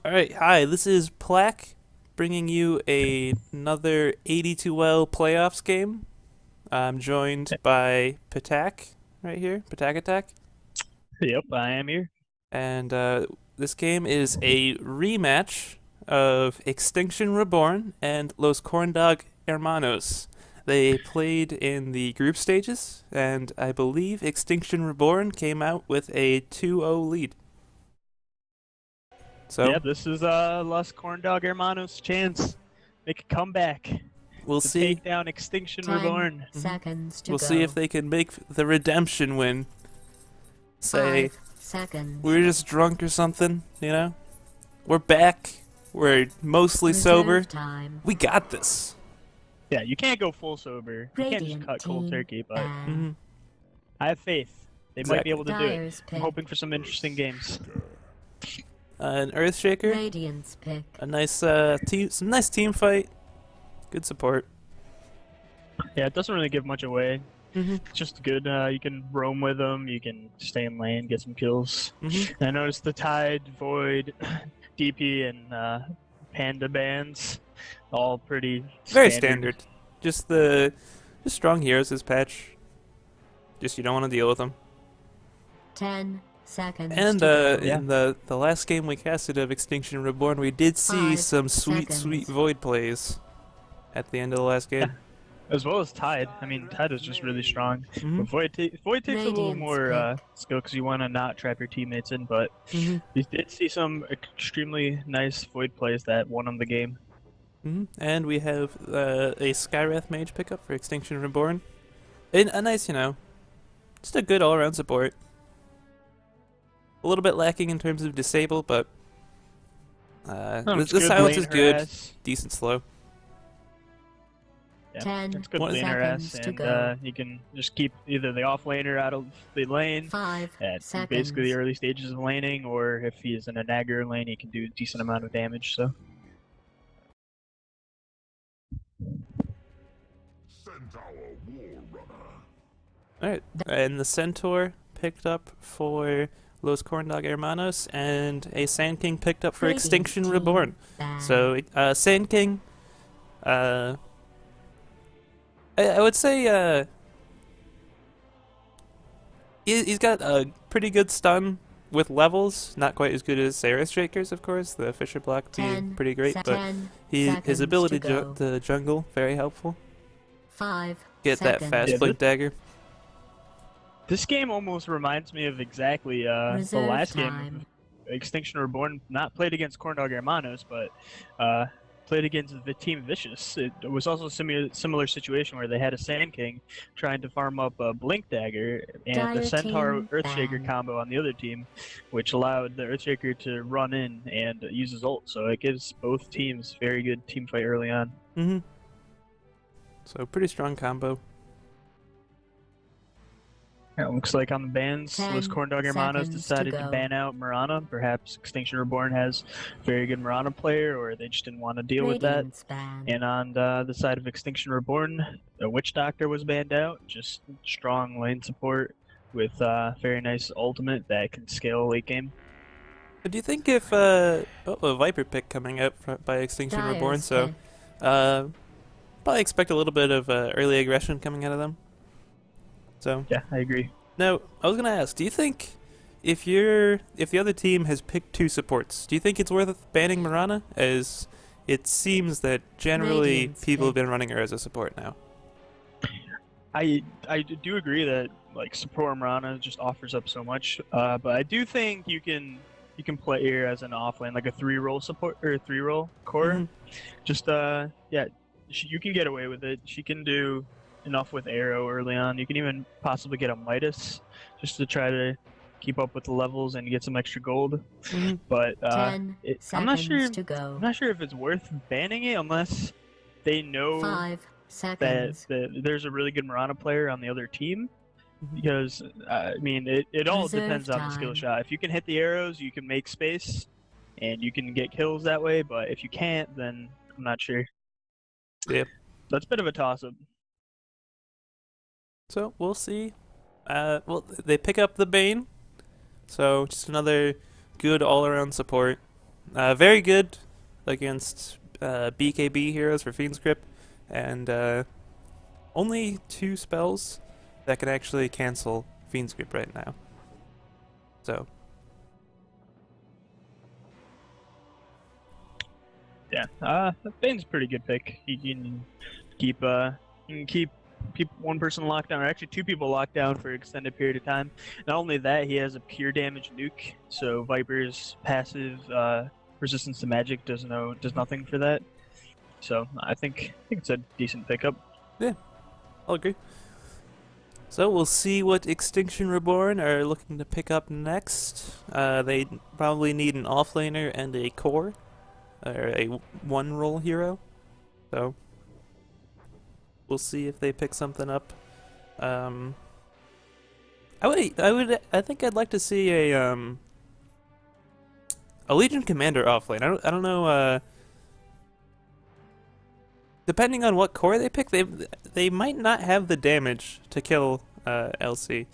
All right, hi. This is Plaque, bringing you another 82L playoffs game. I'm joined by Patak right here, Patak Attack, Yep, I am here. and this game is a rematch of Extinction Reborn and Los Corndog Hermanos. They played in the group stages, and I believe Extinction Reborn came out with a 2-0 lead. Yeah, So this is Los Corndog Hermanos' chance. Make a comeback we'll to see. take down Extinction 10 Reborn. seconds to We'll see if go. they can make the redemption win. Say 5 seconds. we were just drunk or something, you know? We're back. We're mostly sober. Reserve time. We got this. Yeah, you can't go full sober. You can't just Radiant cut cold team turkey, but ban. hmm I have faith. They might be Exactly. able to do it. Dyer's I'm pick. hoping for some interesting games. An Earthshaker. Radiant's pick. A nice team. Some nice team fight. Good support. Yeah, it doesn't really give much away. hmm It's just good. You can roam with them. You can stay in lane, get some kills. hmm And I noticed the Tide, Void, DP, and Panda bans, all pretty Very standard. standard. Just strong heroes this patch. Just you don't want to deal with them. 10 seconds And to go. Yeah. in the last game we casted of Extinction Reborn, we did see 5 some sweet seconds. Void plays at the end of the last game. As well as Tide. I mean, Tide is just really strong. hmm But Void takes a little Radiant's more pick. skill because you want to not trap your teammates in. But hmm you did see some extremely nice Void plays that won them the game. And we have a Skywrath Mage pickup for Extinction Reborn. And a nice, just a good all-around support. A little bit lacking in terms of disable, but It's the good silence lane is good. harass. Decent slow. Yeah, 10 it's good One lane harass, seconds to and go. you can just keep either the off laner out of the lane 5 at seconds. basically the early stages of laning, or if he is in a Nagger lane, he can do a decent amount of damage. So. Alright, and the Centaur picked up for Los Corndog Hermanos, and a Sand King picked up for Radiant Extinction team Reborn. ban. So, Sand King, uh, I would say, he's got a pretty good stun with levels. Not quite as good as Sarah's Shakers, of course. The Fisher block being 10 pretty great, but 10 his seconds ability to go. to jungle, very helpful. 5 Get that seconds. fast Yeah, blink dagger. This game almost reminds me of exactly the Reserve last time. game of Extinction Reborn. Not played against Corndog Hermanos, but played against the Team Vicious. It was also a similar situation where they had a Sand King trying to farm up a Blink Dagger and the Dire Centaur team Earthshaker ban. combo on the other team, which allowed the Earthshaker to run in and use his ult. So it gives both teams very good team fight early on. hmm So, pretty strong combo. It looks like on the bans, 10 Los Corndog Hermanos seconds decided to to go. ban out Mirana. Perhaps Extinction Reborn has a very good Mirana player, or they just didn't want to deal with that. Radiant's ban. And on the side of Extinction Reborn, the Witch Doctor was banned out. Just strong lane support with very nice ultimate that can scale late game. Do you think if a Viper pick coming out by Extinction Reborn, Dyer's so pick. uh, probably expect a little bit of early aggression coming out of them. So Yeah, I agree. now I was gonna ask, do you think if the other team has picked two supports, do you think it's worth banning Mirana? As it seems that generally Radiant's people have pick. been running her as a support now. I do agree that like support Mirana just offers up so much, but I do think you can play here as an offlane, like a 3-roll support or 3-roll core. Mhm. Just yeah, you can get away with it. She can do enough with arrow early on. You can even possibly get a Midas just to try to keep up with the levels and get some extra gold. Mhm. But 10 I'm not sure. seconds to go. I'm not sure if it's worth banning it unless they know 5 that, seconds. that there's a really good Mirana player on the other team. Mhm. Because I mean, it all Reserve depends on the skill time. shot. If you can hit the arrows, you can make space, and you can get kills that way. But if you can't, then I'm not sure. Yeah. That's a bit of a toss-up. So we'll see. Well, they pick up the Bane, so just another good all-around support. Very good against BKB heroes for Fiend's Grip, and only 2 spells that can actually cancel Fiend's Grip right now. So, Yeah, Bane's a pretty good pick. He can keep one person locked down, or actually 2 people locked down for an extended period of time. Not only that, he has a pure damage nuke, so Viper's passive resistance to magic does nothing for that. So I think it's a decent pickup. I'll agree. So we'll see what Extinction Reborn are looking to pick up next. They probably need an offlaner and a core, or a one-roll hero. So we'll see if they pick something up. I think I'd like to see a Legion Commander offlane. I don't know. Depending on what core they pick, they might not have the damage to kill Elsie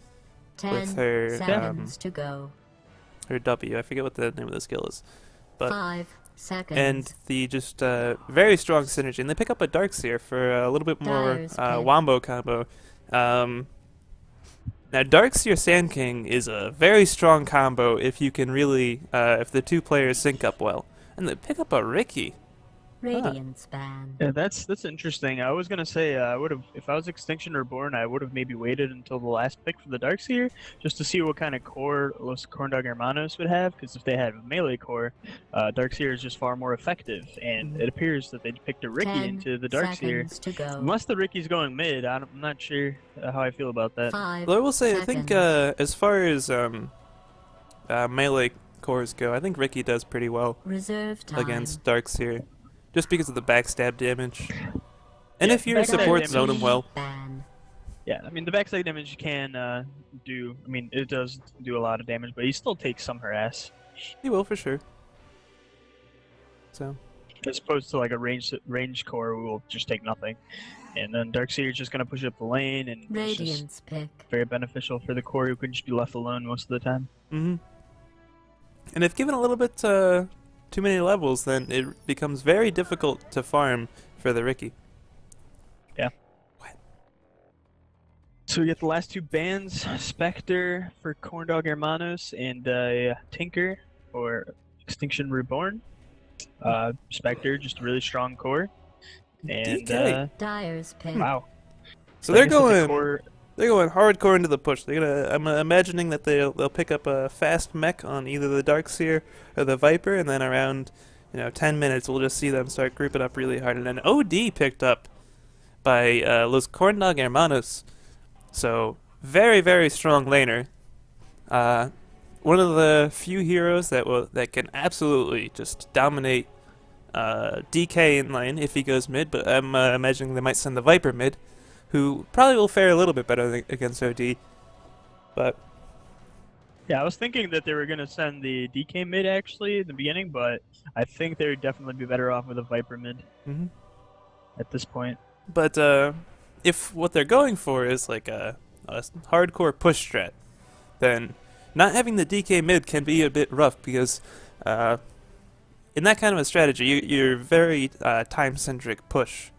10 with her seconds to go. her W. I forget what the name of the skill is, but 5 seconds. and the just very strong synergy. And they pick up a Darkseer for a little bit more Dyer's pick. wombo combo. Now Darkseer Sand King is a very strong combo if you can really if the 2 players sync up well. And they pick up a Ricky. Radiance ban. Yeah, that's interesting. I was gonna say I would have, if I was Extinction Reborn, I would have maybe waited until the last pick for the Darkseer just to see what kind of core Los Corndog Hermanos would have. Because if they had a melee core, Darkseer is just far more effective, and it appears that they picked a Ricky 10 into the Darkseer. seconds to go. Unless the Ricky's going mid, I'm not sure how I feel about that. 5 Though I will say, I think seconds. as far as melee cores go, I think Ricky does pretty well Reserve time. against Darkseer, just because of the backstab damage. And Yeah, if your backstab support damage. zone him well, Ban. Yeah, I mean the backside damage can do. I mean it does do a lot of damage, but he still takes some harass. he will for sure. So, As opposed to like a range core who will just take nothing. And then Darkseer is just gonna push up the lane, and it's just Radiance pick. very beneficial for the core who can just be left alone most of the time. and if given a little bit too many levels, then it becomes very difficult to farm for the Ricky. So we get the last 2 bans, Spectre for Corndog Hermanos and Tinker for Extinction Reborn. Spectre, just a really strong core. And DK. Dyer's pick. wow. So they're I guess that the going core- they're going hardcore into the push. They're gonna. I'm imagining that they'll pick up a fast mech on either the Darkseer or the Viper, and then around 10 minutes we'll just see them start grouping up really hard. And an OD picked up by Los Corndog Hermanos. So very very strong laner. One of the few heroes that can absolutely just dominate DK in lane if he goes mid. But I'm imagining they might send the Viper mid, who probably will fare a little bit better against OD. But Yeah, I was thinking that they were gonna send the DK mid actually in the beginning, but I think they would definitely be better off with a Viper mid mhm. at this point. But if what they're going for is like a hardcore push strat, then not having the DK mid can be a bit rough because in that kind of a strategy, you're very time-centric push.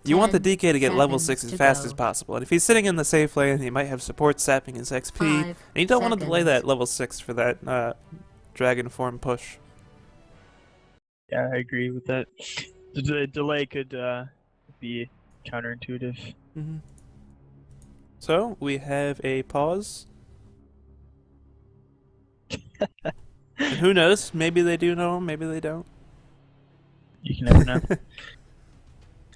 You want the 10 DK to get level seconds 6 as to fast go. as possible. And if he's sitting in the safe lane, he might have support sapping his XP. 5 And you don't want to delay seconds. that level 6 for that dragon form push. Yeah, I agree with that. The delay could be counterintuitive. Mm-hmm. So, we have a pause. And who knows? Maybe they do know him, maybe they don't. You can never know.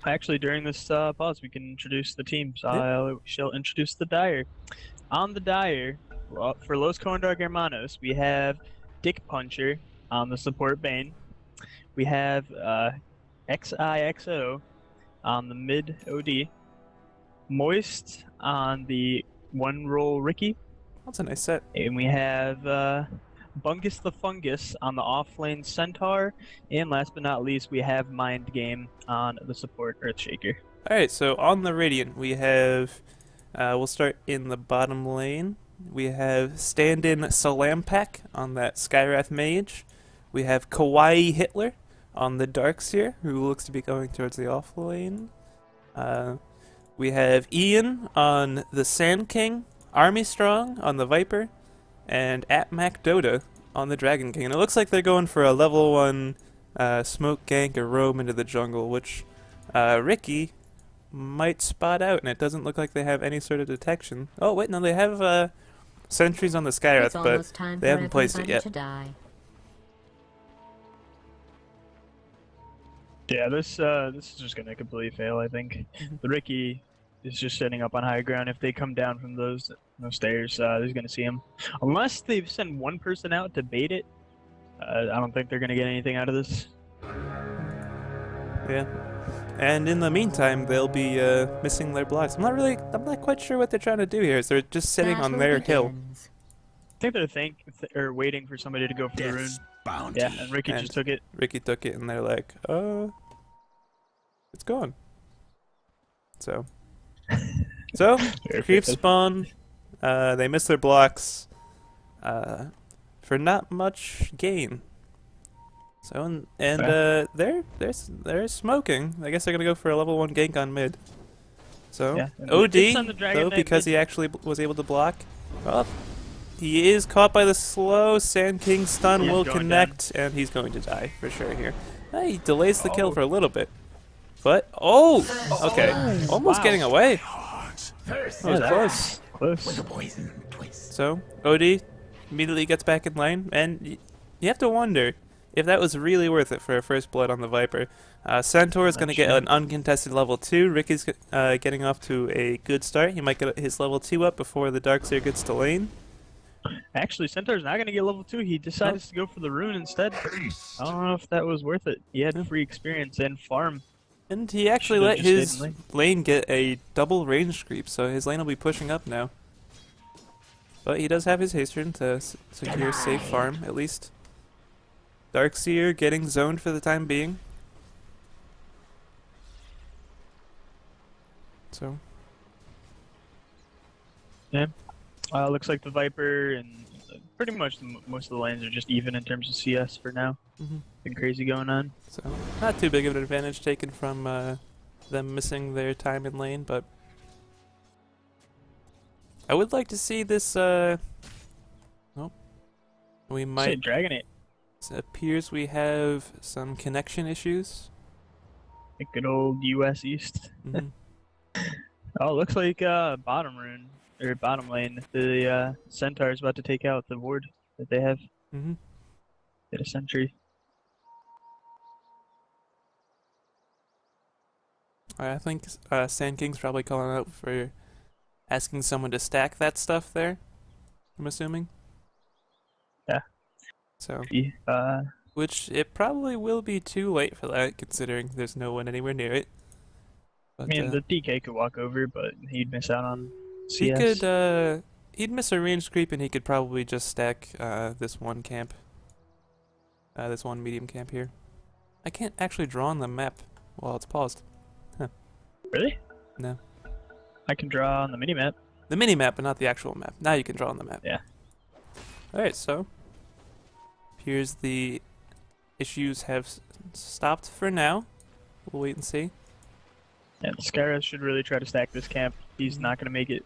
Actually, during this pause, we can introduce the team. So I shall introduce the Dire. On the Dire, for Los Corndog Hermanos, we have Dick Puncher on the support Bane. We have XIXO on the mid OD. Moist on the one roll Ricky. That's a nice set. And we have Bungus the Fungus on the offlane Centaur. And last but not least, we have Mind Game on the support Earthshaker. Alright, so on the Radiant, we have, we'll start in the bottom lane. We have stand-in Salampak on that Skywrath Mage. We have Kawaii Hitler on the Darkseer, who looks to be going towards the off lane. We have Ian on the Sand King, Army Strong on the Viper, and Atmac Dota on the Dragon King. And it looks like they're going for a level 1 smoke gank or roam into the jungle, which Ricky might spot out, and it doesn't look like they have any sort of detection. Oh wait, no, they have sentries on the It's Skywrath, but almost time they for haven't placed it everybody yet. to die. Yeah, this is just gonna completely fail. I think the Ricky is just setting up on high ground. If they come down from those stairs, he's gonna see him. Unless they send one person out to bait it, I don't think they're gonna get anything out of this. Yeah. And in the meantime, they'll be missing their blocks. I'm not quite sure what they're trying to do here. Is they're just sitting on Battle their hill. begins. I think they're waiting for somebody to go for the rune. Bounty. Yeah, and Ricky And- just took it. Ricky took it, and they're like, it's gone. So creep spawn. They miss their blocks for not much gain. So they're smoking. I guess they're gonna go for a level 1 gank on mid. So Yeah, and OD it's on the Dragon though, Knight because mid. he actually was able to block. Well, he is caught by the slow. Sand King stun He's will going connect, and he's going to die for sure here. He delays the kill for a little bit, but okay, almost wow. getting away. First, That was close. Close. poison twist. So OD immediately gets back in lane, and you have to wonder if that was really worth it for a first blood on the Viper. Centaur is going to get an uncontested level 2. Ricky's getting off to a good start. He might get his level 2 up before the Darkseer gets to lane. Actually, Centaur's not gonna get level 2. He decided to go for the rune instead. I don't know if that was worth it. He had free experience and farm. And he actually Should've let just stayed his in lane. lane get a double range creep, so his lane will be pushing up now. But he does have his haste rune to secure safe farm, at least. Darkseer getting zoned for the time being. So, Looks like the Viper and pretty much most of the lanes are just even in terms of CS for now. mhm. Nothing crazy going on. So not too big of an advantage taken from them missing their time in lane, but I would like to see this. We Say might. Dragonite. It appears we have some connection issues. Like good old US East. Mhm. Oh, looks like bottom rune or bottom lane. The Centaur is about to take out the ward that they have. Mhm. Get a sentry. I think Sand King's probably calling out for asking someone to stack that stuff there. I'm assuming. Yeah. So, which it probably will be too late for that, considering there's no one anywhere near it. But, I mean, the DK could walk over, but he'd miss out on CS. he could. He'd miss a range creep, and he could probably just stack this one camp. This one medium camp here. I can't actually draw on the map while it's paused. Really? No. I can draw on the minimap. The mini map, but not the actual map. Now you can draw on the map. Yeah. Alright, so here's the issues have stopped for now. We'll wait and see. Yeah, Skyra should really try to stack this camp. He's not going to make it.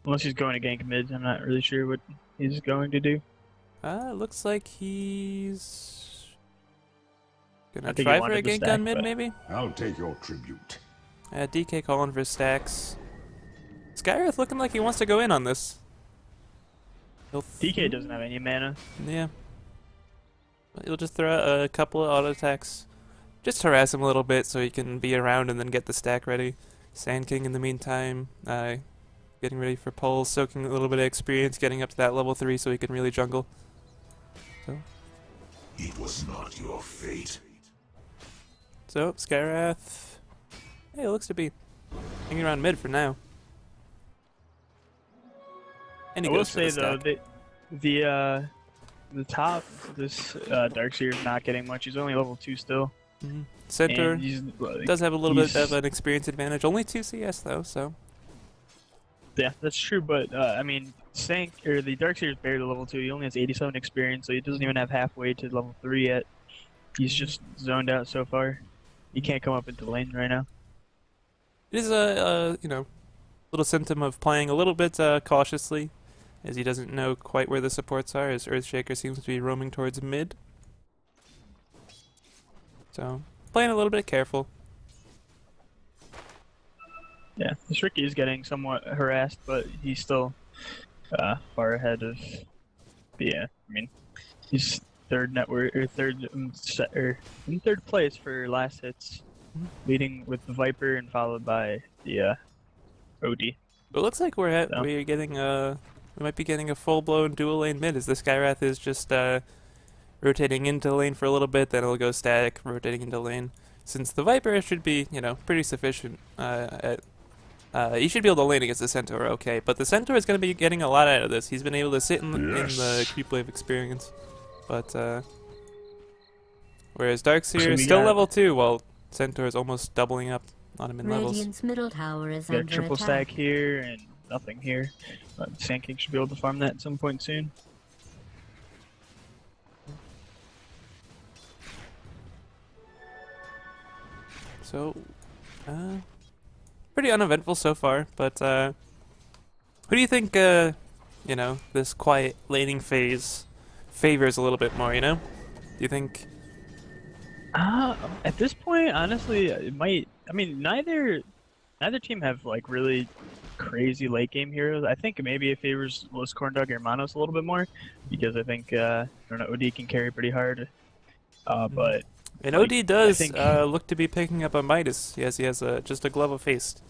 Unless he's going to gank mid. I'm not really sure what he's going to do. Looks like he's gonna I think he try for a wanted to gank stack, on mid, but- maybe? I'll take your tribute. DK calling for stacks. Skywrath looking like he wants to go in on this. DK doesn't have any mana. Yeah. He'll just throw out a couple of auto attacks. Just harass him a little bit so he can be around and then get the stack ready. Sand King in the meantime, getting ready for pulls, soaking a little bit of experience, getting up to that level 3 so he can really jungle. It was not your fate. So, Skywrath, hey, it looks to be hanging around mid for now. And I he will goes for say the though, stack. the top, this Darkseer is not getting much. He's only level 2 still. Mhm. Center And he's, does have a little bit he's- of an experience advantage. Only 2 CS though, so. Yeah, that's true. But I mean, the Darkseer's barely level 2. He only has 87 experience, so he doesn't even have halfway to level 3 yet. He's just zoned out so far. He can't come up into lane right now. It is a little symptom of playing a little bit cautiously, as he doesn't know quite where the supports are, as Earthshaker seems to be roaming towards mid. So, playing a little bit careful. Yeah, this Riki is getting somewhat harassed, but he's still far ahead of. Yeah, I mean, he's in third place for last hits, leading with the Viper and followed by the OD. It looks like we might be getting a full-blown dual lane mid, as the Skywrath is just rotating into lane for a little bit, then it'll go static, rotating into lane. Since the Viper should be, pretty sufficient you should be able to lane against the Centaur, okay, but the Centaur is going to be getting a lot out of this. He's been able to sit in the creep wave experience, but whereas Darkseer is still level 2, while Centaur is almost doubling up on him in levels. Radiant's middle tower is Got a under triple attack. stack here and nothing here. Sand King should be able to farm that at some point soon. So, pretty uneventful so far, but who do you think, this quiet laning phase favors a little bit more, Do you think... At this point, honestly, it might. I mean, neither team have like really crazy late game heroes. I think maybe it favors Los Corndog Hermanos a little bit more because I think I don't know, OD can carry pretty hard. But and like, OD does I think- look to be picking up a Midas. Yes, he has just a Glove of Haste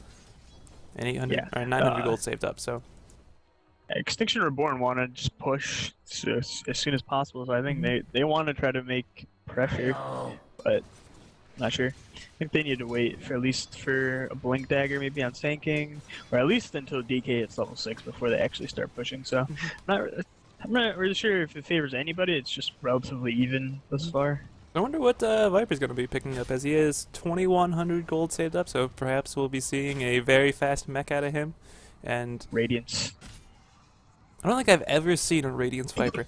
and 800 or 900 gold saved up. So Extinction Reborn want to just push as soon as possible. So I think they want to try to make pressure, but not sure. I think they need to wait for at least for a Blink Dagger maybe on Sand King, or at least until DK hits level 6 before they actually start pushing. So I'm not really sure if it favors anybody. It's just relatively even thus far. I wonder what Viper's going to be picking up, as he has 2,100 gold saved up. So perhaps we'll be seeing a very fast mech out of him. And Radiance. I don't think I've ever seen a Radiance Viper.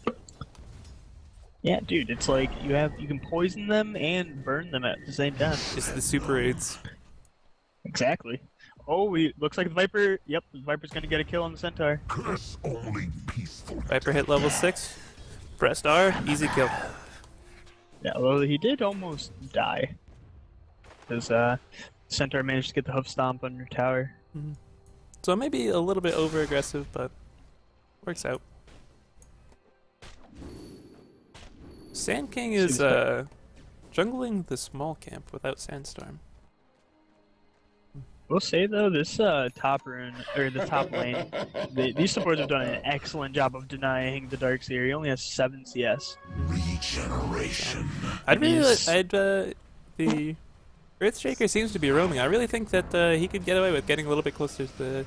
Yeah, dude, it's like you can poison them and burn them at the same time. It's the super raids. Exactly. Oh, looks like the Viper. Yep, the Viper's gonna get a kill on the Centaur. Curse only peaceful. Viper hit level 6. Pressed R, easy kill. Yeah, although he did almost die. Because Centaur managed to get the hoof stomp on your tower. So maybe a little bit over aggressive, but works out. Sand King is jungling the small camp without Sandstorm. We'll say though, this top rune or the top lane, these supports have done an excellent job of denying the Darkseer. He only has 7 CS. Regeneration. The Earthshaker seems to be roaming. I really think that he could get away with getting a little bit closer to the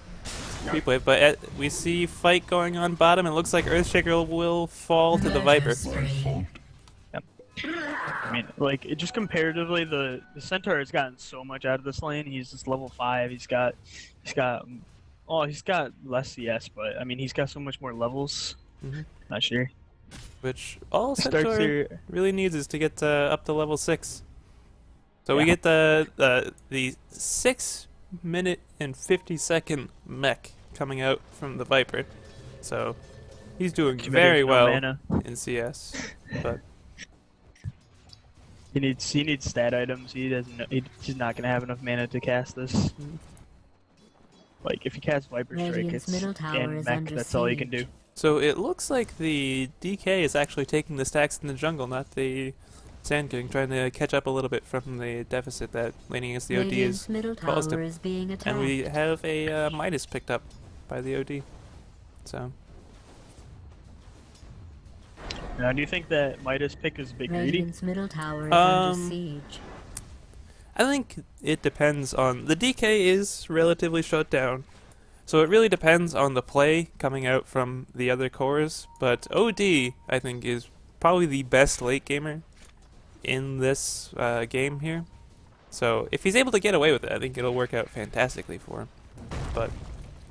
creep wave, but we see fight going on bottom, and it looks like Earthshaker will fall to the Viper. I mean, like, just comparatively, the Centaur has gotten so much out of this lane. He's just level 5. He's got less CS, but I mean, he's got so much more levels. Not sure. Which all Centaur really needs is to get up to level 6. So we Yeah. get the 6-minute and 50-second mech coming out from the Viper. So he's doing very well Mana. in CS, but He needs stat items. He doesn't. He's not gonna have enough mana to cast this. Like if you cast Viper Strike, Radiant's it's middle tower and is mech. under That's all you can do. siege. so it looks like the DK is actually taking the stacks in the jungle, not the Sand King, trying to catch up a little bit from the deficit that laning against the OD Radiant's is middle caused tower him. is being attacked. And we have a Midas picked up by the OD. So Now, do you think that Midas pick is a bit greedy? Radiant's middle tower is under siege. I think it depends on... The DK is relatively shut down, so it really depends on the play coming out from the other cores, but OD, I think, is probably the best late gamer in this game here. So if he's able to get away with it, I think it'll work out fantastically for him. But,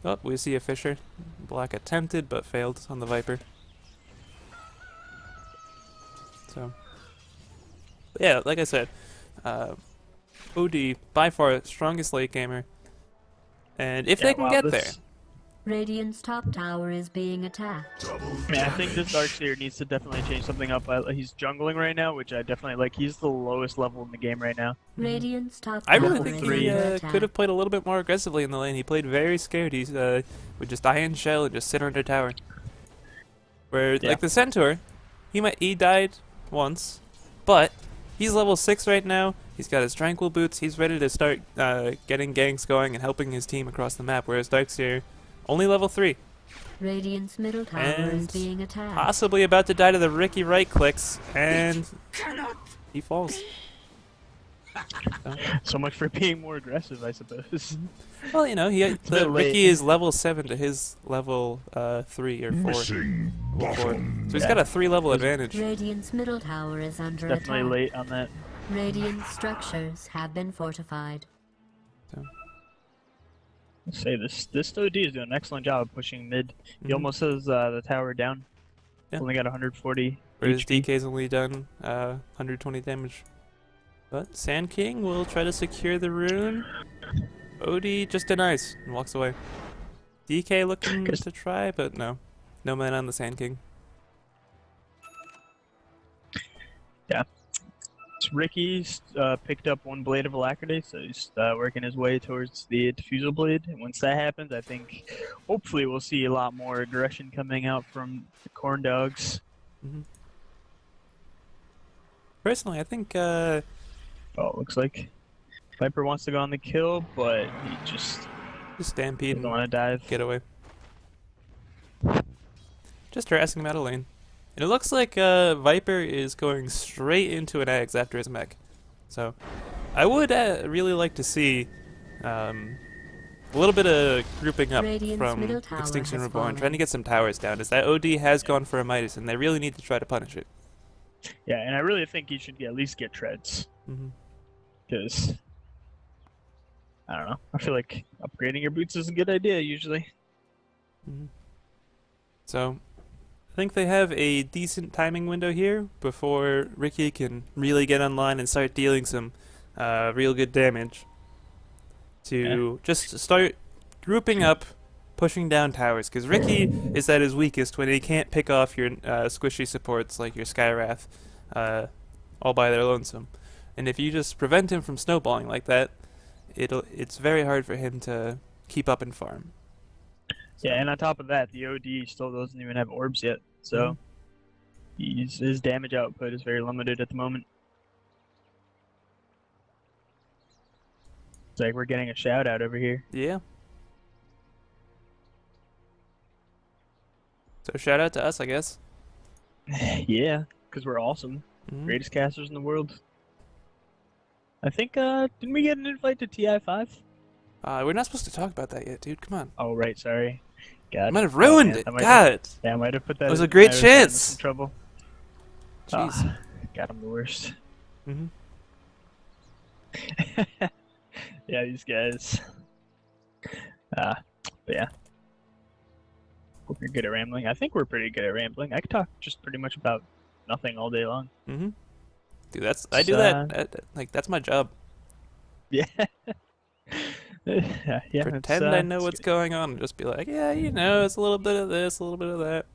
oh, we see a Fisher Block attempted but failed on the Viper. So, but yeah, like I said, OD by far strongest late gamer, and if they can get there, Radiant's top tower is being attacked. I think this Darkseer needs to definitely change something up. He's jungling right now, which I definitely like. He's the lowest level in the game right now. Radiant's top I tower really think is he under attack. could have played a little bit more aggressively in the lane. He played very scared. He's would just die in shell and just sit under tower. Where like the Centaur, he died once, but he's level 6 right now. He's got his tranquil boots. He's ready to start getting ganks going and helping his team across the map. Whereas Darkseer, only level 3. Radiant's middle tower is And being attacked. possibly about to die to the Ricky right clicks, and he falls. So much for being more aggressive, I suppose. Well, you know, bit late. Ricky is level 7 to his level 3 or 4. Missing Level 4. bottom. So he's got a 3-level advantage. Radiant's middle tower is under Definitely attack. late on that. Radiant structures have been fortified. Let's say this OD is doing an excellent job of pushing mid. He Mhm. almost has the tower down. Yeah. Only got 140. Whereas HP. DK's only done 120 damage. But Sand King will try to secure the rune. OD just denies and walks away. DK looking to try, but no. No man on the Sand King. Ricky's picked up one blade of Alacrity, so he's working his way towards the diffusal blade. And once that happens, I think hopefully we'll see a lot more aggression coming out from the Corn Dogs. Personally, I think Oh, it looks like Viper wants to go on the kill, but he just Stampede doesn't and want to dive. get away. Just harassing him out of lane. And it looks like Viper is going straight into an Ags after his mech. So I would really like to see a little bit of grouping up Radiant's from middle tower Extinction has Reborn, fallen. trying to get some towers down. As that OD has gone for a Midas, and they really need to try to punish it. Yeah, and I really think he should at least get treads, hmm because I don't know. I feel like upgrading your boots is a good idea usually. So I think they have a decent timing window here before Ricky can really get online and start dealing some real good damage. To just start grouping up, pushing down towers, because Ricky is at his weakest when he can't pick off your squishy supports like your Skywrath all by their lonesome. And if you just prevent him from snowballing like that, it's very hard for him to keep up and farm. Yeah, and on top of that, the OD still doesn't even have orbs yet, so his damage output is very limited at the moment. It's like we're getting a shout out over here. Yeah. So shout out to us, I guess. Yeah, because we're awesome. Mhm. Greatest casters in the world. I think, didn't we get an invite to TI5? We're not supposed to talk about that yet, dude. Come on. Oh, right, sorry. God. I might have ruined man, it. I might God. Yeah, I might have put that It was in- a great I was gotten into chance. some trouble. Jeez. Ah, God, I'm the worst. hmm Yeah, these guys. But yeah. Hope you're good at rambling. I think we're pretty good at rambling. I could talk just pretty much about nothing all day long. hmm Dude, I do So- that. Like that's my job. Yeah. Yeah. Pretend I know what's going on and just be like, yeah, you know, it's a little bit of this, a little bit of that.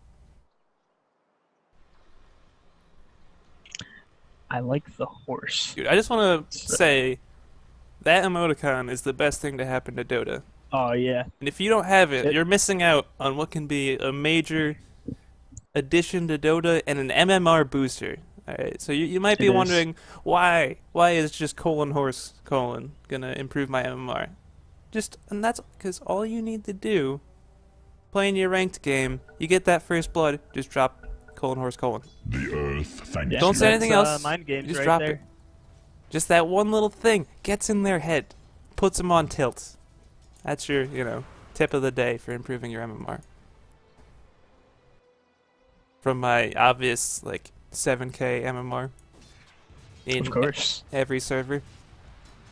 I like the horse. Dude, I just want to So- say that emoticon is the best thing to happen to Dota. Oh yeah. And if you don't have it, It- you're missing out on what can be a major addition to Dota and an MMR booster. Alright, so you might be It is. wondering why is just horse gonna improve my MMR? And that's because all you need to do, playing your ranked game, you get that first blood, just drop horse. The earth thanks Yeah, Don't say that's, anything else, Mind games just right drop there. it. Just that one little thing gets in their head, puts them on tilt. That's your, tip of the day for improving your MMR. From my obvious, 7K MMR in Of course. every server.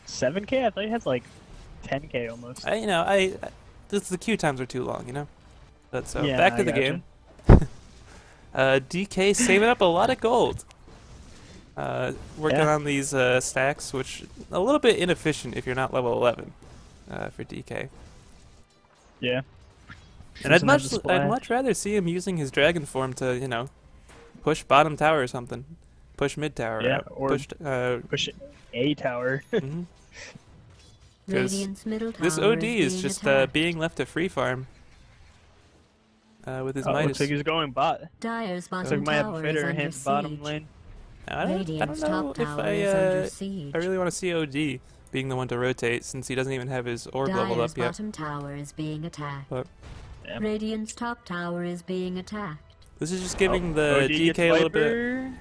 7K? I thought you had 10K almost. This the queue times are too long, But so Yeah, back I to the gotcha. game. DK saving up a lot of gold. Working Yeah. on these stacks, which a little bit inefficient if you're not level 11 for DK. Yeah. And I'd Doesn't have the I'd splash. much rather see him using his dragon form to, you know, push bottom tower or something, push mid tower, Yeah, out, or push. push a tower. Mhm. 'Cause Radiant's middle tower this OD is being just attacked. being left to free farm with his Oh, Midas. looks like he's going bot. Dyer's Looks like bottom we might have a tower is fitter under hit the bottom siege. lane. I don't Radiant's know top if tower is under I siege. really want to see OD being the one to rotate since he doesn't even have his orb leveled Dyer's up yet. bottom tower is being attacked. But Yeah. Radiant's top tower is being attacked. this is just giving Oh, the OD gets DK a little bit. Viper.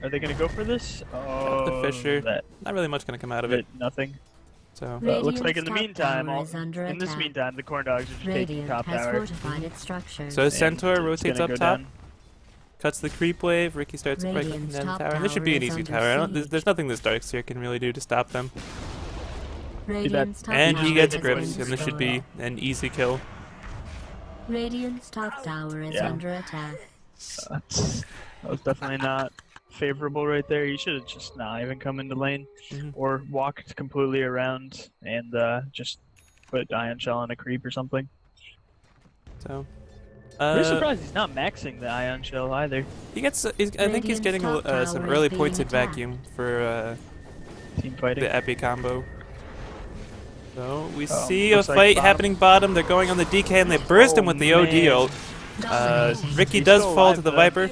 Are they gonna go for this? Oh, the Fisher. That Not really much going to come out of bit it. nothing. So But it looks like in the Radiant's top meantime, tower all, is under in this attack. meantime, the corn dogs are just taking Radiant top has tower. fortified its structures. So Centaur It's rotates gonna up go top, down. cuts the creep wave. Ricky starts breaking Radiant's down the top tower, and this should be an tower is easy under tower. I don't, siege. there's nothing this Darkseer can really do to stop them. Radiant's top And tower he gets has gripped, been and this should be destroyed. an easy kill. Radiant's top tower is Yeah. under attack. That was definitely not favorable right there. You should have just not even come into lane Mhm. or walked completely around and just put Ion Shell on a creep or something. So, Pretty surprised he's not maxing the Ion Shell either. he gets. I think he's Radiant's getting top some tower early is points in being attacked. vacuum for Team fighting. the epi combo. So we Oh, see a looks like fight bottom. happening bottom. They're going on the DK and they burst him Oh, with the OD man. ult. Dominating. Ricky He's does still fall alive, to the though. Viper,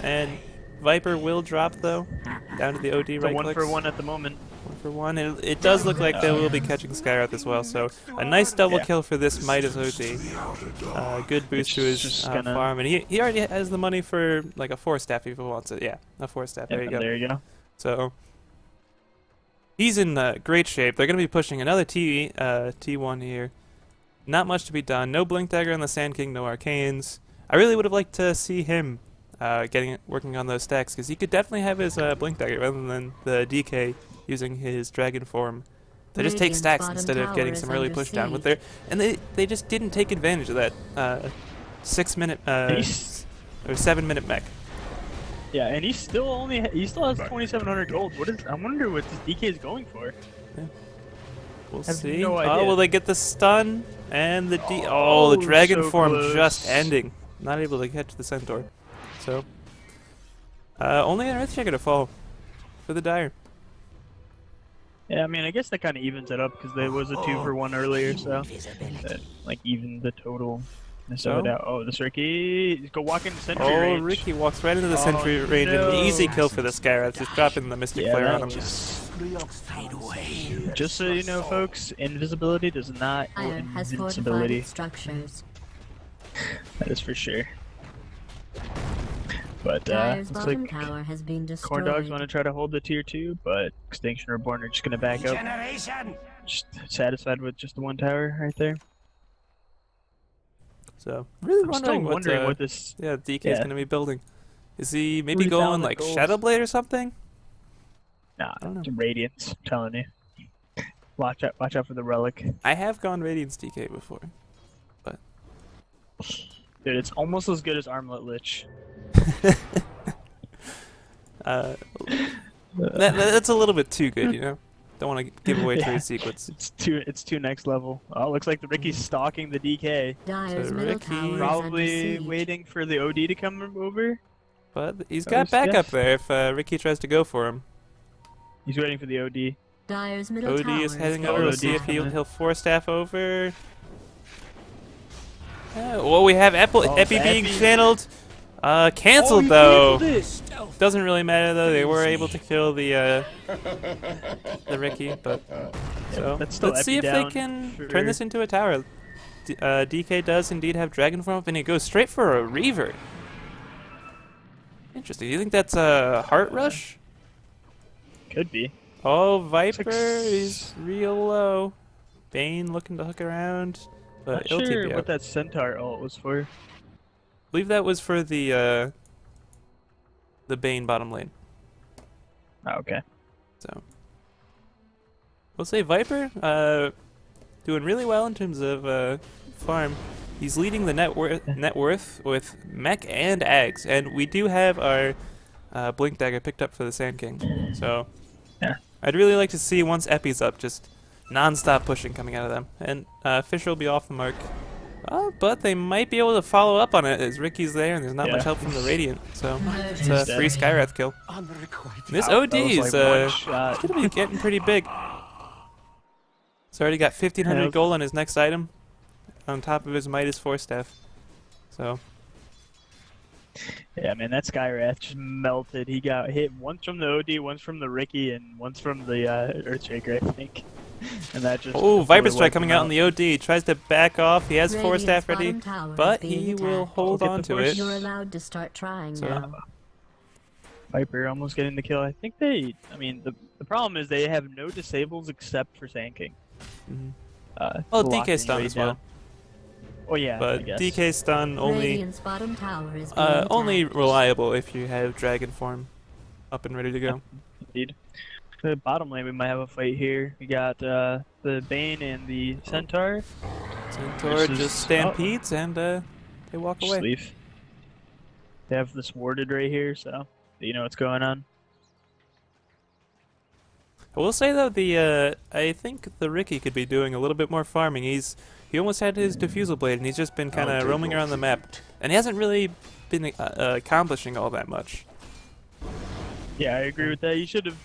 and Viper will drop though down to the OD It's right a one clicks. for one at the moment. 1 for 1. It does look like they will be catching Skywrath as well. So a nice double Yeah. kill for this Midas OD. Good boost to his Just gonna- farm, and he already has the money for like a 4-staff if he wants it. Yeah, a 4-staff. There you Yep, go. There you go. So he's in great shape. They're going to be pushing another T1 here. Not much to be done. No Blink Dagger on the Sand King, no Arcanes. I really would have liked to see him working on those stacks because he could definitely have his Blink Dagger rather than the DK using his Dragon form. They just take Radiant's stacks bottom instead of tower getting is some early under pushdown with siege. their, and they just didn't take advantage of that 6-minute He's- or 7-minute mech. Yeah, and he still has 2,700 gold. I wonder what this DK is going for. We'll Have see. no Oh, idea. will they get the stun and the the Oh, dragon so form close. just ending. Not able to catch the centaur. So only an Earthshaker to fall for the Dire. Yeah, I mean, I guess that kind of evens it up because there was a 2 for 1 earlier, so that like even the total. So? Oh, this Ricky, go walk into sentry Oh, range. Ricky walks right into the Oh, sentry range and an no. easy kill for the Skywrath, just dropping the Mystic Yeah, Flare that on him. Just so you know, folks, invisibility does not equal Dyer has fortified invincibility. its structures. That is for sure. But Dyer's looks bottom like tower has been Corn Dogs destroyed. want to try to hold the tier 2, but Extinction Reborn are just gonna back up. Just satisfied with just the one tower right there. So really I'm still wondering wondering what, what this. yeah, DK is yeah. going to be building. Is he maybe 3,000 going like goals. Shadowblade or something? Nah, I don't know. it's Radiance. I'm telling you. Watch out for the relic. I have gone Radiance DK before. Dude, it's almost as good as Armlet Lich. That's a little bit too good, you know? Don't want to give away Yeah. trade secrets. It's too next level. Oh, it looks like the Ricky's stalking the DK. Dyer's So middle Ricky- tower is under Probably siege. waiting for the OD to come over. But he's That got was- backup yes. there if Ricky tries to go for him. He's waiting for the OD. Dyer's middle OD tower is heading being over. We'll OD see if attacked. he'll 4-staff over. Well, we have Oh, Epi being Epi. channeled. Cancelled he though. canceled it. Doesn't really matter though. They were able to kill the Ricky, but so that's still let's see Epi if they down can for- turn this into a tower. DK does indeed have Dragon Form up, and he goes straight for a Reaver. Interesting. Do you think that's a Heart Rush? Could be. Oh, Viper Six. is real low. Bane looking to hook around, but Not it'll sure TP what out. that Centaur ult was for. I believe that was for the Bane bottom lane. Oh, okay. So we'll say Viper doing really well in terms of farm. He's leading the net worth with Mech and Ags, and we do have our Blink Dagger picked up for the Sand King. So Yeah. I'd really like to see once Epi's up, just non-stop pushing coming out of them. And Fisher will be off the mark. But they might be able to follow up on it as Ricky's there, and there's not much help from the Radiant. So it's a free Skywrath kill. And this OD is like going to be getting pretty big. He's already got 1,500 gold on his next item, on top of his Midas 4 staff. So Yeah, man, that Skywrath just melted. He got hit once from the OD, once from the Ricky, and once from the Earthshaker, I think. And that just Viper Strike coming out on the OD. Tries to back off. He has 4 staff ready, bottom tower but is being he will attacked. hold on to it. You're allowed to start trying So- now. Viper almost getting the kill. I think the problem is they have no disables except for Sand King. Mhm. Well, DK stun as well. Oh yeah, I But guess. DK stun only Radiant's bottom tower is being only attacked. reliable if you have Dragon Form up and ready to go. Indeed. The bottom lane, we might have a fight here. We got the Bane and the Centaur. Centaur Versus- just stampedes and they walk Just away. leave. They have this warded right here, so you know what's going on. I will say though, I think the Ricky could be doing a little bit more farming. He almost had his Diffusal Blade, and he's just been kind of roaming around the map, and he hasn't really been accomplishing all that much. Yeah, I agree with that. You should have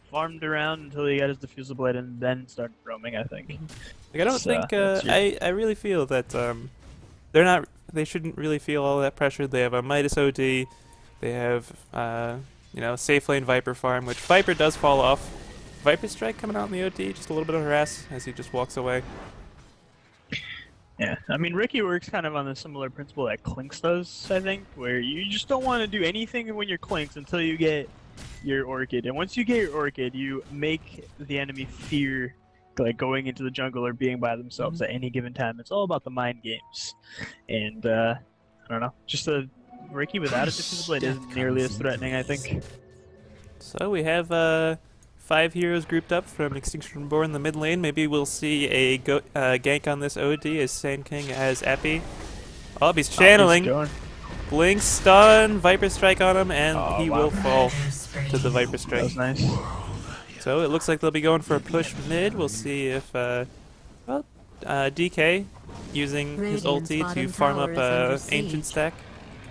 farmed around until he got his Diffusal Blade and then started roaming, I think. Like I don't So, think that's your- I really feel that they shouldn't really feel all that pressure. They have a Midas OD, they have safe lane Viper farm, which Viper does fall off. Viper Strike coming out in the OD, just a little bit of harass as he just walks away. Yeah, I mean, Ricky works kind of on the similar principle that Clinks does, I think, where you just don't want to do anything when you're Clinks until you get your Orchid. And once you get your Orchid, you make the enemy fear like going into the jungle or being by themselves at any given time. It's all about the mind games. And, I don't know, just a Ricky without a Diffusal Blade isn't nearly as threatening, I think. So we have 5 heroes grouped up from Extinction Reborn in the mid lane. Maybe we'll see a gank on this OD as Sand King has Epi. Oh, he's channeling. Going. Blink stun, Viper Strike on him, and he wow. will fall to the Viper That Strike. was nice. So it looks like they'll be going for a push mid. We'll see if DK using his Radiant's ulti to bottom farm tower up is under Ancient siege. Stack.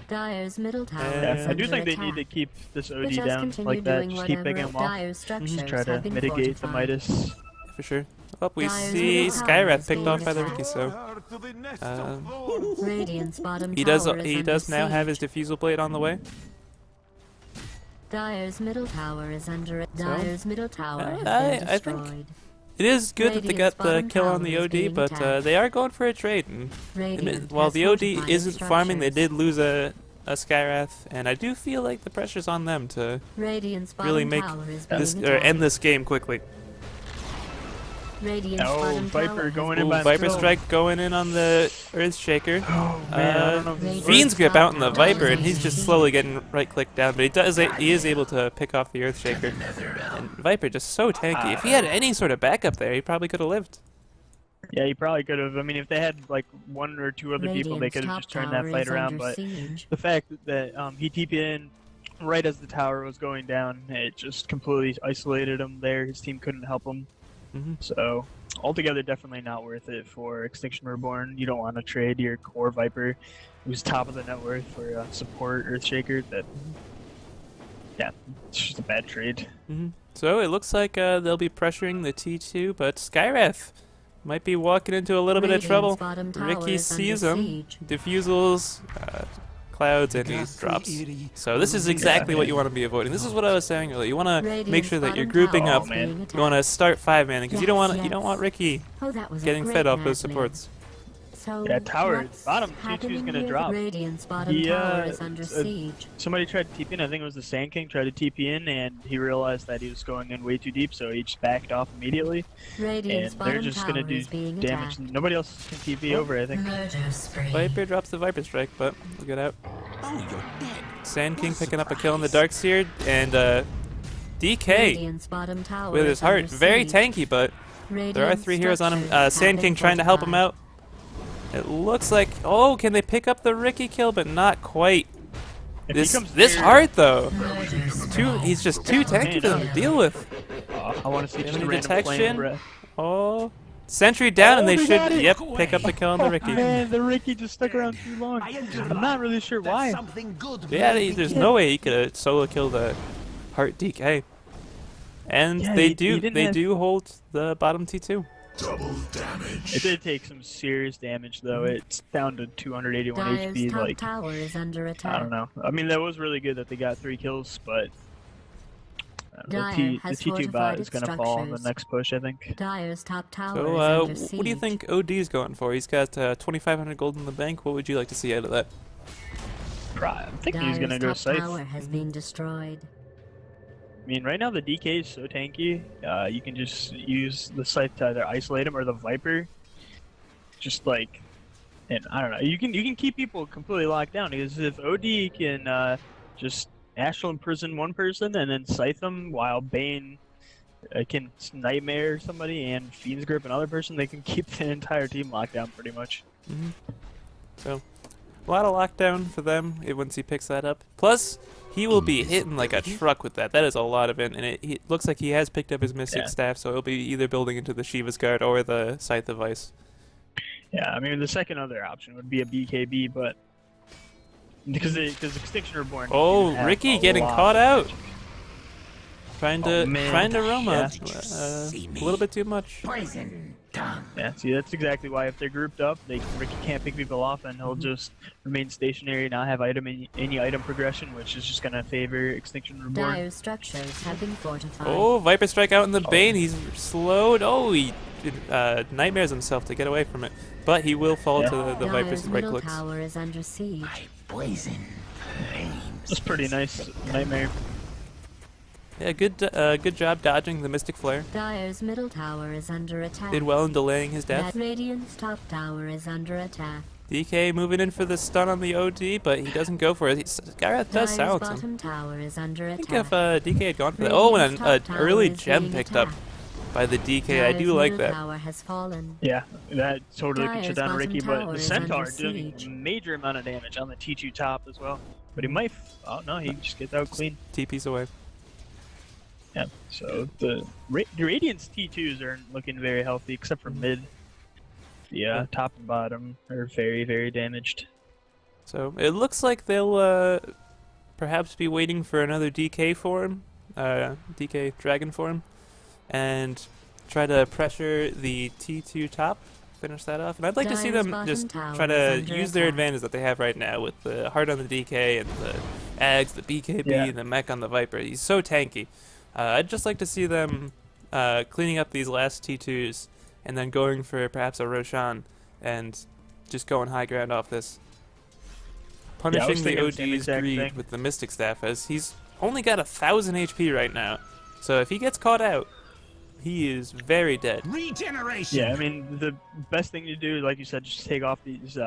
Dyer's middle tower Yeah, is I do under think they attack. need to keep this OD But just down continue like that. doing Just keep whatever picking him off. Dyer's structures Try to have been mitigate the fortified. Midas. For sure. Oh, we Dyer's see middle tower Skywrath is picked being off by the attacked. Ricky, so Radiant's bottom he tower does is under now have his siege. Diffusal Blade on the way. Dyer's middle tower is under Dyer's middle tower has I been think destroyed. It is good that they got Radiant's the bottom kill on tower the is OD, being but attacked. they are going for a trade. And Radiant while has the OD fortified isn't farming, they structures. did lose a Skywrath, and I do feel like the pressure's on them to Radiant's really bottom make tower is this being or attacked. end this game quickly. Radiant's Oh, bottom Viper tower has going been in Ooh, by Viper himself. Strike going in on the Earthshaker. Oh man, I don't know if Radiant- Fiend's grip out in the Radiant's Viper, bottom and he's just slowly getting right-clicked down, but he is able to pick off the Earthshaker. And Viper just so tanky. If he had any sort of backup there, he probably could have lived. Yeah, he probably could have. I mean, if they had like 1 or 2 other people, they Radiant's could have top just turned tower that fight is around. under But siege. the fact that he TP'd in right as the tower was going down, it just completely isolated him there. His team couldn't help him. Mhm. So altogether, definitely not worth it for Extinction Reborn. You don't want to trade your core Viper, who's top of the net worth, for a support Earthshaker. Yeah, it's just a bad trade. So it looks like they'll be pressuring the T2, but Skywrath might be walking into a little bit of Radiant's trouble. bottom tower Ricky is under sees him, siege. diffusals, clouds, and he drops. So this is exactly what you want to be avoiding. This is what I was saying earlier. You want to make Radiant's sure that you're bottom grouping tower up. is being You want to attacked. start 5-manning because you don't want Yes, you don't yes. want Ricky Oh, that was a getting great fed off those map, Link. supports. So Yeah, tower what's bottom 2-2 is happening gonna here? drop. Radiant's bottom He, tower is under uh, siege. Somebody tried to TP in, I think it was the Sand King, tried to TP in, and he realized that he was going in way too deep, so he just backed off immediately. Radiant's And they're bottom just tower gonna do is being damage. attacked. Nobody else can TP over, I think. Viper drops the Viper Strike, but we'll get out. Sand King picking up a kill in the Darkseer, and DK Radiant's bottom tower with his is under heart, very siege. tanky, but there are Radiant 3 heroes on him. structures have Sand been King trying to help him fortified. out. It looks like, oh, can they pick up the Ricky kill, but not quite. If he This comes this near- hard though. He's just too tanky for them to deal with. I want to see just Any a random detection? flame breath. Oh, sentry down, and Oh, they they should, got it. yep, pick up the kill on the Ricky. Man, the Ricky just stuck around too long. I'm not really sure why. Yeah, there's no way he could have solo killed a Heart DK. And Yeah, they he do didn't have- hold the bottom T2. Double damage. It did take some serious damage though. It's down to 281 Dyer's HP. top Like, tower is under attack. I don't know. I mean, that was really good that they got 3 kills, but Dyer the has T2 bot fortified is its gonna fall in the structures. next push, I think. Dyer's top tower So, is under what siege. do you think OD's going for? He's got 2,500 gold in the bank. What would you like to see out of that? I'm thinking he's Dyer's gonna go top Scythe. tower has been destroyed. I mean, right now the DK is so tanky. You can just use the Scythe to either isolate him or the Viper. Just like, and I don't know. You can keep people completely locked down because if OD can just astral imprison one person and then Scythe them while Bane can Nightmare somebody and Fiend's Grip another person, they can keep the entire team locked down pretty much. So, a lot of lockdown for them once he picks that up. Plus, he will be hitting like a truck with that. That is a lot of it, and it looks like he has picked up his Mystic Yeah. Staff, so he'll be either building into the Shiva's Guard or the Scythe of Ice. Yeah, I mean the second other option would be a BKB, but because Extinction Reborn. Oh, have Ricky a getting lot caught of out. damage. Trying Oh, to man. roam Yeah. up. A little bit too much. Yeah, see, that's exactly why if they're grouped up, Ricky can't pick people off, and he'll just remain stationary, not have any item progression, which is just gonna favor Extinction Reborn. Dyer's structures have been fortified. Oh, Viper Strike out in the Bane. He's slowed. Oh, he nightmares himself to get away from it. But he will fall Yeah. to the Viper's Dyer's right middle clicks. tower is under siege. That's pretty nice, Nightmare. Yeah, good job dodging the Mystic Flare. Dyer's middle tower is under attack. Did well in delaying his death. Radiant's top tower is under attack. DK moving in for the stun on the OD, but he doesn't go for it. Gareth does Dyer's silence him. bottom tower is under I think attack. if DK had gone for that. Oh, and Radiant's an top tower early is gem being picked up attacked. by the DK. I Dyer's do like middle that. tower has fallen. Yeah, that totally could Dyer's shut down bottom Ricky, but tower the is Centaur under doing siege. a major amount of damage on the T2 top as well. But he might. Oh no, he just gets out clean. TP's away. Yeah, so the Radiant's T2s aren't looking very healthy except for mid. The top and bottom are very, very damaged. So it looks like they'll perhaps be waiting for another DK form, DK Dragon form, and try to pressure the T2 top, finish that off. And I'd like to see Dyer's them bottom just tower try is to under use their attack. advantage that they have right now with the heart on the DK and the Ags, the BKB, Yeah. and the mech on the Viper. He's so tanky. I'd just like to see them cleaning up these last T2s and then going for perhaps a Roshan and just going high ground off this. Punishing the thinking the same OD's exact greed thing. with the Mystic Staff, as he's only got 1,000 HP right now. So if he gets caught out, he is very dead. Regeneration. Yeah, I mean the best thing to do, like you said, just take off these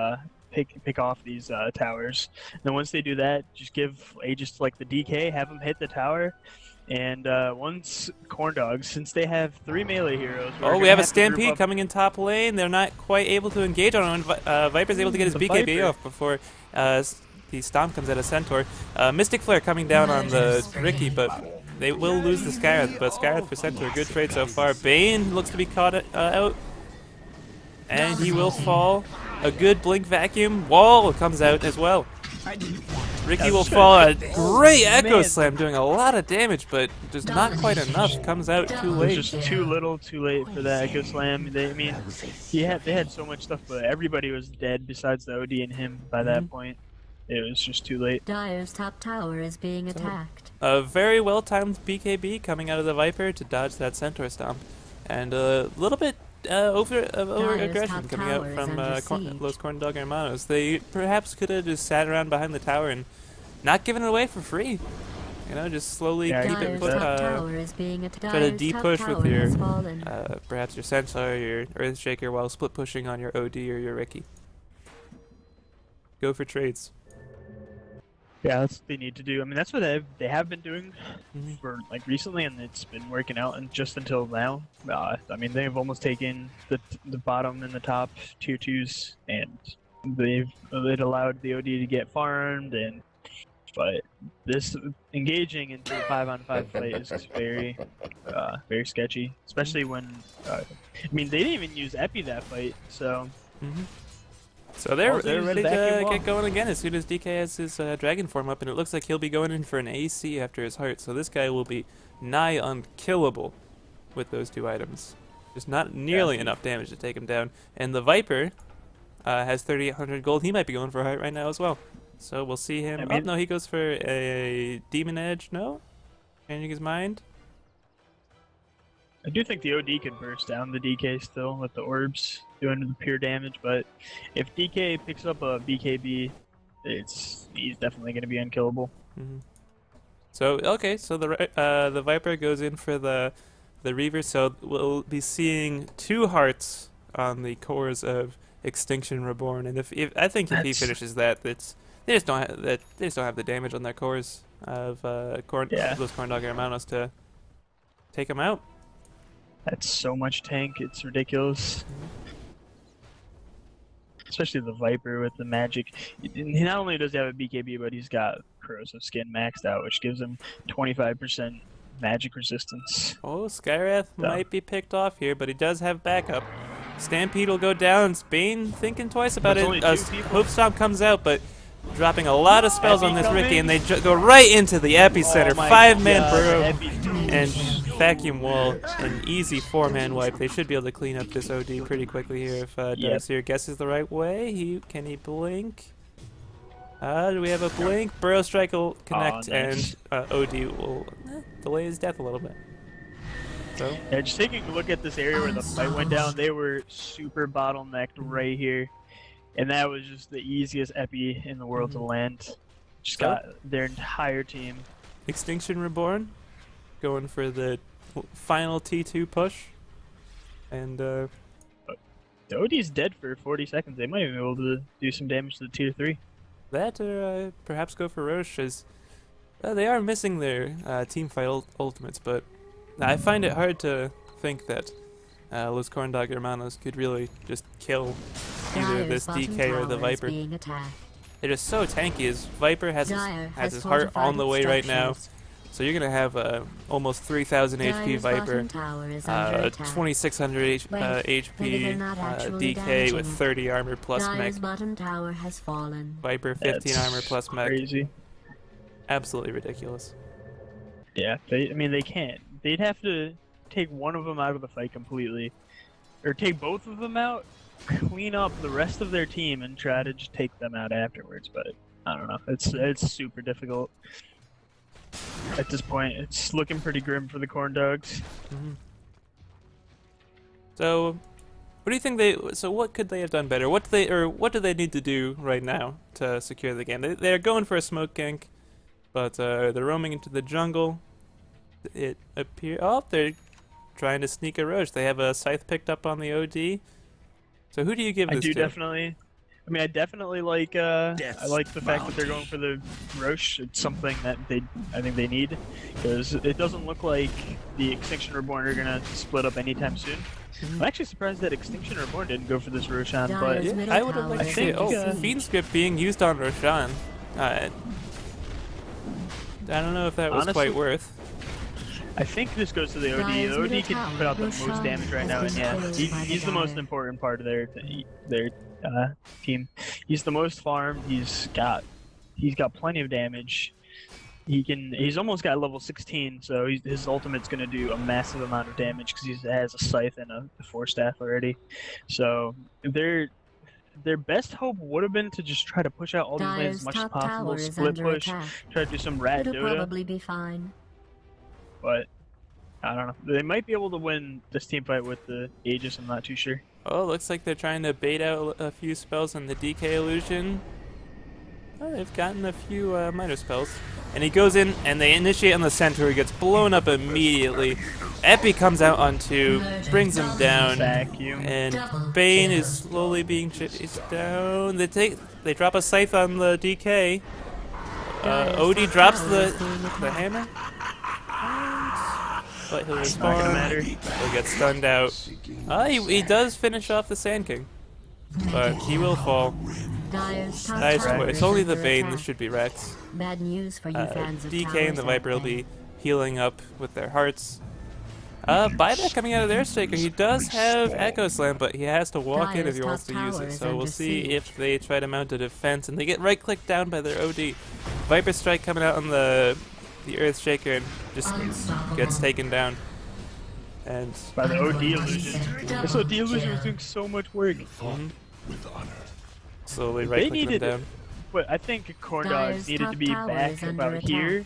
pick off these towers. And then once they do that, just give Aegis like the DK, have them hit the tower. And once Corn Dogs, since they have 3 melee heroes, we're Oh, gonna we have a to group Stampede up- coming in top lane. They're not quite able to engage on him. Viper's able to get his The BKB Viper. off before the Stomp comes out of Centaur. Mystic Flare coming down on the Ricky, but they will lose the Skyrath. But Skyrath for Centaur, good trade so far. Bane looks to be caught out, and he will fall. A good Blink Vacuum. Wall comes out as well. Ricky will fall. A great Echo Man. Slam doing a lot of damage, but just not quite enough. Comes out too It was late. just too little, too late for that Echo Slam. They had so much stuff, but everybody was dead besides the OD and him by that point. It was just too late. Dyer's top tower is being attacked. A very well-timed BKB coming out of the Viper to dodge that Centaur Stomp. And a little bit over aggression top coming out tower is from under siege. Los Corn Dog Hermanos. They perhaps could have just sat around behind the tower and not given it away for free. You know, just slowly Yeah, keep Dyer's it put, top tower is being attacked. try to Dyer's top de-push with tower your, has fallen. perhaps your Centaur, your Earthshaker, while split pushing on your OD or your Ricky. Go for trades. Yeah, that's what they need to do. I mean, that's what they have been doing Mhm. for like recently, and it's been working out. And just until now, I mean, they've almost taken the bottom and the top tier twos, and it allowed the OD to get farmed. And but this engaging into the 5-on-5 fight is very sketchy, especially when I mean they didn't even use Epi that fight, so. Mhm. So they're All they use is ready the to vacuum get wall. going again as soon as DK has his dragon form up, and it looks like he'll be going in for an AC after his heart. So this guy will be nigh unkillable with those two items. Just not nearly enough damage to take him down. And the Viper has 3,800 gold. He might be going for a heart right now as well. So we'll see him. I Oh mean- no, he goes for a Demon Edge. No, changing his mind. I do think the OD could burst down the DK still with the orbs doing the pure damage, but if DK picks up a BKB, he's definitely going to be unkillable. Hmm. So okay, so the Viper goes in for the Reaver. So we'll be seeing 2 hearts on the cores of Extinction Reborn, and if I think if he That's- finishes that, they just don't have the damage on their cores of Yeah. those Corndog Hermanos to take him out. That's so much tank, it's ridiculous. Especially the Viper with the magic. He not only does he have a BKB, but he's got Corrosive Skin maxed out, which gives him 25% magic resistance. Oh, Skywrath Yeah. might be picked off here, but he does have backup. Stampede will go down. Bane thinking twice about There's it. only 2 people. Hoof Stomp comes out, but dropping a lot of spells Epi on this coming. Ricky, and they go right into the epicenter. Oh my 5-man God, burrow Epi's doing and so vacuum wall. An easy 4-man wipe. They should be able to clean up this OD pretty quickly here if Yep. Darkseer guesses the right way. Can he blink? Do we have a blink? Burrow Strike will connect, nice. and OD will delay his death a little bit. So. Yeah, just taking a look at this area where the fight went down, they were super bottlenecked right here. And that was just the easiest epi in the world to land. Just So? got their entire team. Extinction Reborn going for the final T2 push. And The OD's dead for 40 seconds. They might even be able to do some damage to the tier 3. that or perhaps go for Roche as they are missing their team fight ultimates, but I find it hard to think that Los Corndog Hermanos could really just kill either Dire's this bottom DK or the tower is Viper. being attacked. They're just so tanky. His Viper has Dire his heart on the way right now. So you're gonna have almost 3,000 HP Viper, 2,600 HP they're not actually DK with damaging it. 30 armor plus mech. Dire's bottom tower has fallen. Viper 15 That's armor plus mech. Crazy. Absolutely ridiculous. Yeah, I mean, they can't. They'd have to take one of them out of the fight completely. Or take both of them out, clean up the rest of their team, and try to just take them out afterwards. But I don't know. It's super difficult. At this point, it's looking pretty grim for the Corn Dogs. Mhm. So, what do you think they? So, what could they have done better? What do they need to do right now to secure the game? They're going for a smoke gank, but they're roaming into the jungle. It appear. Oh, they're trying to sneak a Roche. They have a scythe picked up on the OD. So, who do you give I this do to? definitely. I mean, I definitely like. I like the fact that they're going for the Roche. It's something that I think they need, because it doesn't look like the Extinction Reborn are gonna split up anytime soon. I'm actually surprised that Extinction Reborn didn't go for this Roshan, but Dire's Yeah, middle I would have tower liked to I see it. think, Oh, Fiend Script being used on Roshan. I don't know if that was Honestly, quite worth. I think this goes to the OD. Dire's The OD middle can tower, put out the Roshan most damage right has now, and been yeah, killed by the he's the most Dire. important part of their team. He's the most farmed. He's got plenty of damage. He's almost got level 16, so his ultimate's gonna do a massive amount of damage because he has a scythe and a 4-staff already. So their best hope would have been to just try to push out all these lanes Dire's as much as top possible, tower is split under push, attack. try to do some rad It'll Dota. probably be fine. But I don't know. They might be able to win this team fight with the Aegis. I'm not too sure. Oh, looks like they're trying to bait out a few spells on the DK illusion. Oh, they've gotten a few minor spells. And he goes in, and they initiate on the center. He gets blown up immediately. Epi comes out on 2, brings him down, Vacuum. and Bane is slowly being chased down. They drop a scythe on the DK. Odie drops the hammer. But he'll Not gonna respawn. matter. He'll get stunned out. He does finish off the Sand King. But he will fall. Dyer's top Nice tower choice. It's is only the under Bane. attack. This should be Rex. Bad news for you fans of DK and the towers Viper will out be there. healing up with their hearts. Buyback coming out of their Shaker. He does have Echo Slam, but he has to walk in if he Dyer's wants to top use tower it. is So we'll under see siege. if they try to mount a defense, and they get right-clicked down by their OD. Viper Strike coming out on the Earth Shaker and just gets taken down. And By the OD illusion. This OD illusion was doing so much work. With honor. slowly They right-clicking them needed down. But I think Corn Dyer's Dogs needed top to be tower back is under about attack. here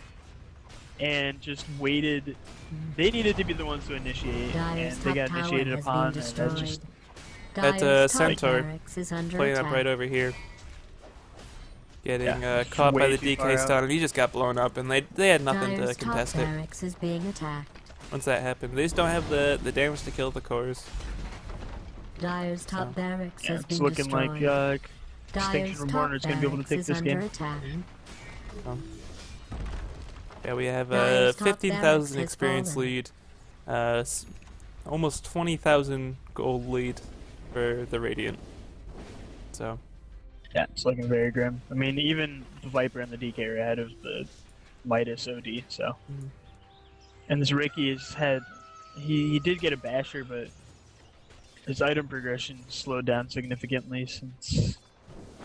and just waited. They needed to be the ones to initiate, Dyer's and they top got tower initiated has upon. been And that's destroyed. just That, Dyer's top Centaur barracks is under Playing attack. up right over here. Getting Yeah, caught by way the too far DK out. stun, and he just got blown up, and they had nothing to Dyer's top contest it. barracks is being attacked. Once that happened, they just don't have the damage to kill the cores. Dyer's top So, barracks yeah, has it's been looking destroyed. like Dyer's Extinction Reborn top is gonna be able to barracks take is this under game. attack. Yeah, we have Dyer's top 15,000 barracks has experience fallen. lead, almost 20,000 gold lead for the Radiant. So yeah, it's looking very grim. I mean, even the Viper and the DK are ahead of the Midas OD. So, Mhm. and this Ricky has had he did get a basher, but his item progression slowed down significantly since.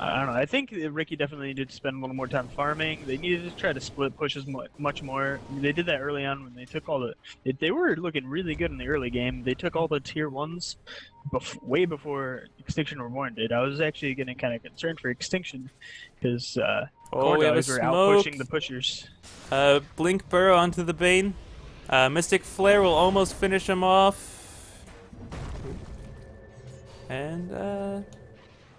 I don't know. I think that Ricky definitely needed to spend a little more time farming. They needed to try to split pushes much more. I mean, they did that early on when they took all the. They were looking really good in the early game. They took all the tier ones, way before Extinction Reborn did. I was actually getting kind of concerned for Extinction because oh, we have a were out smoke. pushing the pushers. Blink Burrow onto the Bane. Mystic Flare will almost finish him off. And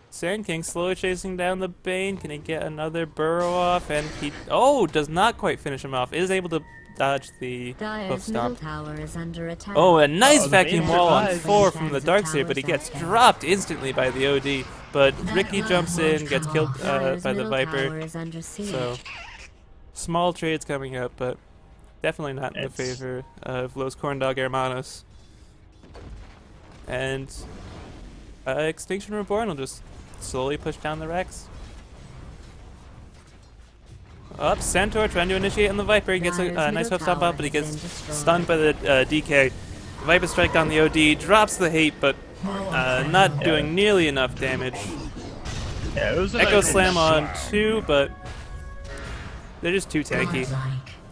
Sand King slowly chasing down the Bane. Can he get another Burrow off? And he does not quite finish him off. Is able to dodge the hoof Dyer's middle stomp. tower is under attack. Oh, a nice the vacuum Bane wall on survives. 4 from the Darkseer, but he gets dropped instantly by the OD. But Ricky jumps in, gets killed Dyer's by the middle tower Viper. is under siege. So small trades coming up, but definitely not in the It's- favor of Los Corndog Hermanos. And Extinction Reborn will just slowly push down the Rex. Up, Centaur trying to initiate on the Viper. He gets a Dyer's nice middle hoof stomp tower up, but he has gets been destroyed. stunned by the DK. Viper strike on the OD, drops the hate, but not doing nearly enough damage. Yeah, it was a Echo nice Slam finish. on 2, but they're just too tanky.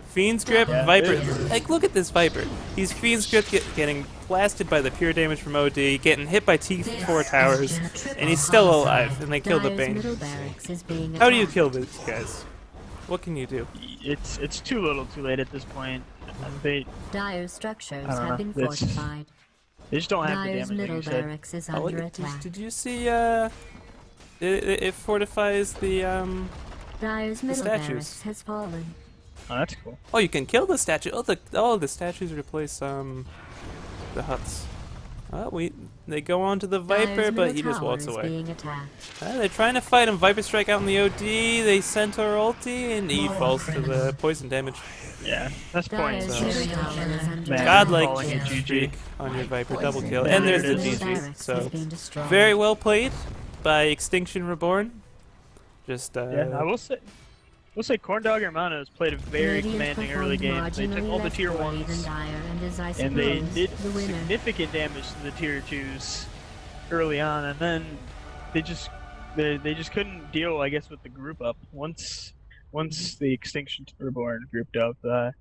Fiend's Grip, Yeah, Viper. it- Like, look at this Viper. He's Fiend's Grip getting blasted by the pure damage from OD, getting hit by T4 towers, and he's still alive, and they kill the Dyer's Bane. middle barracks is being How do you attacked. kill these guys? What can you do? It's too little, too late at this point. They Dyer's structures I don't have know. been It's- fortified. just don't have the Dyer's damage, like middle you said. barracks is Oh, under look, attack. did you see, it fortifies the, Dyer's middle statues. barracks has fallen. Oh, that's cool. Oh, you can kill the statue. The statues replace, the huts. They go on to the Viper, Dyer's but middle he just tower walks is away. being attacked. They're trying to fight him. Viper strike out on the OD. They Centaur ulti, and he falls to the poison damage. Yeah, that's Dyer's points. middle tower is under Man. attack. Godlike calling it GG. streak on your Viper, double kill, Yeah, and there's there the it is. Middle GG. barracks So has been destroyed. very well played by Extinction Reborn. Just Yeah, I will say. We'll say Corndog Hermanos played a very Radiant commanding early performed game. They took marginally all the less tier poorly than ones, Dyer, and is, I and they suppose, did the winner. significant damage to the tier twos early on, and then they just couldn't deal, I guess, with the group up. Once the Extinction Reborn grouped up,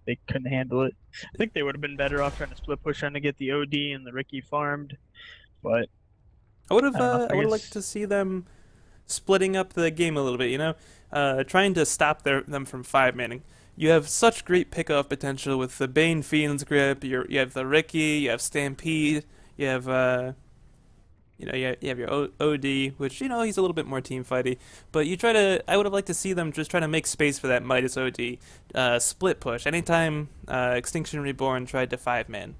they couldn't handle it. I think they would have been better off trying to split push, trying to get the OD and the Ricky farmed, but I would have I I would have guess- liked to see them splitting up the game a little bit, you know? Trying to stop them from 5-manning. You have such great pickoff potential with the Bane Fiend's Grip, you have the Ricky, you have Stampede, you have you have your OD, which, you know, he's a little bit more team fighty, but I would have liked to see them just try to make space for that Midas OD, split push. Anytime Extinction Reborn tried to 5-man,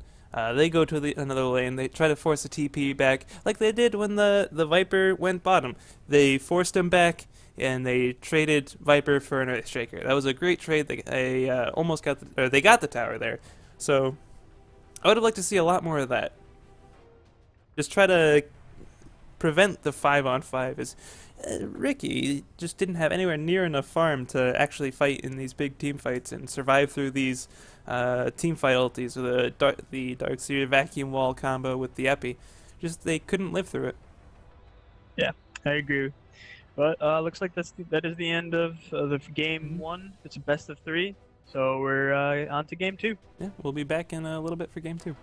they go to another lane. They try to force a TP back, like they did when the Viper went bottom. They forced him back, and they traded Viper for an Earthshaker. That was a great trade. They almost got they got the tower there. So I would have liked to see a lot more of that. Just try to prevent the 5-on-5. As Ricky just didn't have anywhere near enough farm to actually fight in these big team fights and survive through these team fight ultis with the Darkseer vacuum wall combo with the Epi. Just they couldn't live through it. Yeah, I agree. But looks like that is the end of the game 1. It's a best of 3. So we're on to game 2. Yeah, we'll be back in a little bit for game 2.